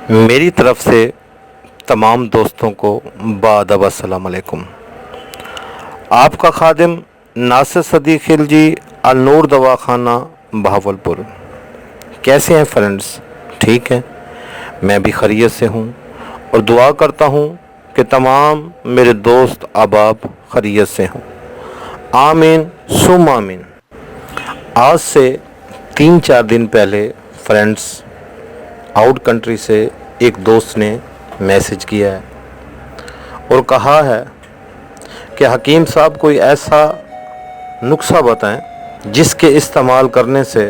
मेरी तरफ से तमाम दोस्तों को बाअदब अस्सलाम अलैकुम। आपका खादिम नासिर सदीक खिलजी, अल नूर दवाखाना बहावलपुर। कैसे हैं फ्रेंड्स? ठीक हैं? मैं भी खैरियत से हूँ और दुआ करता हूँ कि तमाम मेरे दोस्त अहबाब खैरियत से हों। आमीन सुम आमीन। आज से 3-4 दिन पहले फ्रेंड्स आउट कंट्री से एक दोस्त ने मैसेज किया है और कहा है कि हकीम साहब कोई ऐसा नुस्खा बताएं जिसके इस्तेमाल करने से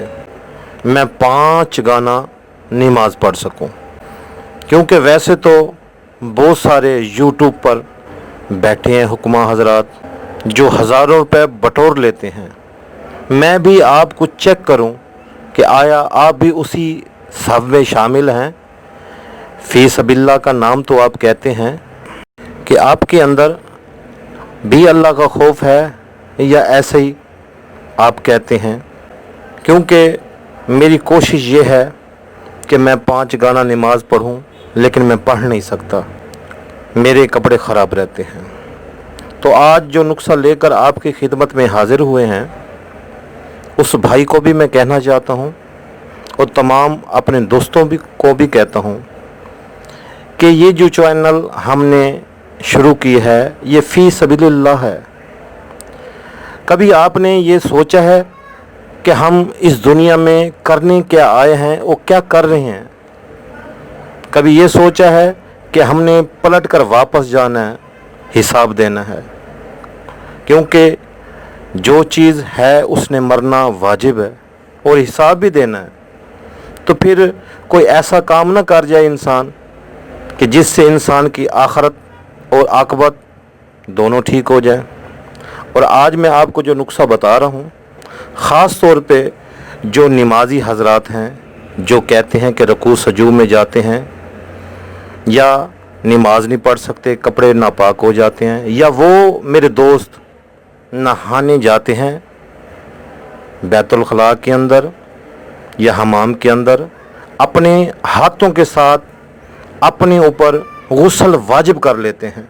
मैं 5 गाना नमाज पढ़ सकूं। क्योंकि वैसे तो बहुत सारे यूट्यूब पर बैठे हैं हुक्मा हजरात जो हज़ारों रुपए बटोर लेते हैं। मैं भी आपको चेक करूं कि आया आप भी उसी सब में शामिल हैं। फ़ी सबिल्लाह का नाम तो आप कहते हैं कि आपके अंदर भी अल्लाह का खौफ है या ऐसे ही आप कहते हैं? क्योंकि मेरी कोशिश ये है कि मैं 5 गाना नमाज पढ़ूं, लेकिन मैं पढ़ नहीं सकता, मेरे कपड़े ख़राब रहते हैं। तो आज जो नुस्खा लेकर आपकी खिदमत में हाज़िर हुए हैं, उस भाई को भी मैं कहना चाहता हूं और तमाम अपने दोस्तों को भी कहता हूं कि ये जो चैनल हमने शुरू की है ये फ़ी सबिलिल्लाह है। कभी आपने ये सोचा है कि हम इस दुनिया में करने क्या आए हैं और क्या कर रहे हैं? कभी ये सोचा है कि हमने पलट कर वापस जाना है, हिसाब देना है? क्योंकि जो चीज़ है उसने मरना वाजिब है और हिसाब भी देना है। तो फिर कोई ऐसा काम ना कर जाए इंसान कि जिससे इंसान की आखिरत और आक़िबत दोनों ठीक हो जाए। और आज मैं आपको जो नुस्खा बता रहा हूँ, ख़ास तौर पे जो नमाजी हजरात हैं जो कहते हैं कि रुकू सजू में जाते हैं या नमाज नहीं पढ़ सकते, कपड़े नापाक हो जाते हैं, या वो मेरे दोस्त नहाने जाते हैं बैतुल खला के अंदर या हमाम के अंदर, अपने हाथों के साथ अपने ऊपर गुस्ल वाजिब कर लेते हैं।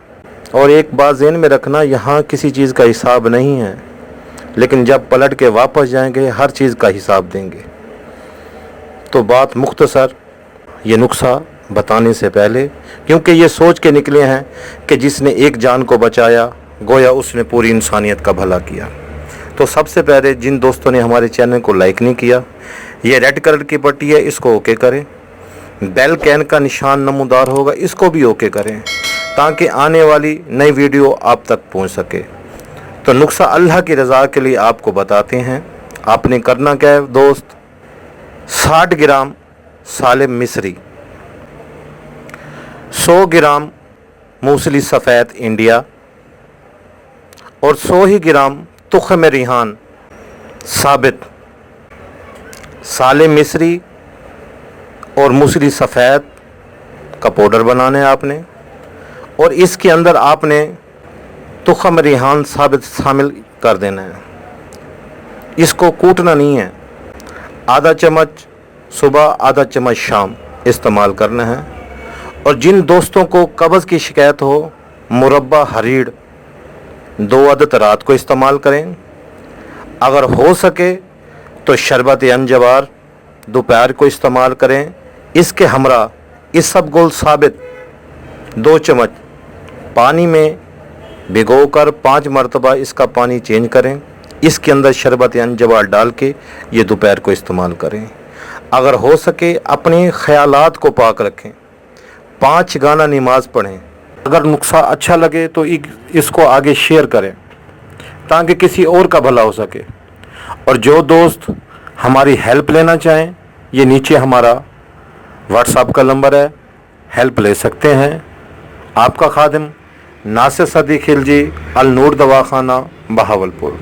और एक बात ज़हन में रखना, यहाँ किसी चीज़ का हिसाब नहीं है, लेकिन जब पलट के वापस जाएंगे हर चीज़ का हिसाब देंगे। तो बात मुख्तसर ये नुस्खा बताने से पहले, क्योंकि ये सोच के निकले हैं कि जिसने एक जान को बचाया गोया उसने पूरी इंसानियत का भला किया। तो सबसे पहले जिन दोस्तों ने हमारे चैनल को लाइक नहीं किया, ये रेड कलर की पट्टी है, इसको ओके करें। बेल कैन का निशान नमूदार होगा, इसको भी ओके करें, ताकि आने वाली नई वीडियो आप तक पहुंच सके। तो नुस्खा अल्लाह की रज़ा के लिए आपको बताते हैं। आपने करना क्या है दोस्त? 60 ग्राम सालिम मिस्री, 100 ग्राम मूसली सफ़ेद इंडिया और 100 ही ग्राम तुख़्म रिहान साबित। सालिम मिस्री और मूसली सफ़ेद का पाउडर बनाना है आपने, और इसके अंदर आपने तुख़्म रिहान साबित शामिल कर देना है। इसको कूटना नहीं है, आधा चम्मच सुबह आधा चम्मच शाम इस्तेमाल करना है। और जिन दोस्तों को कब्ज़ की शिकायत हो, मुरब्बा हरीड़ 2 अदद रात को इस्तेमाल करें। अगर हो सके तो शरबत अंजवार दोपहर को इस्तेमाल करें। इसके हमरा इसबगोल साबित 2 चम्मच पानी में भिगोकर 5 मरतबा इसका पानी चेंज करें। इसके अंदर शरबत अंजवार डाल के ये दोपहर को इस्तेमाल करें। अगर हो सके अपने ख़यालात को पाक रखें, 5 गाना नमाज पढ़ें। अगर नुस्खा अच्छा लगे तो इसको आगे शेयर करें ताकि किसी और का भला हो सके। और जो दोस्त हमारी हेल्प लेना चाहें, ये नीचे हमारा व्हाट्सएप का नंबर है, हेल्प ले सकते हैं। आपका खादिम नासिर सदीक खिलजी, अल नूर दवाखाना बहावलपुर।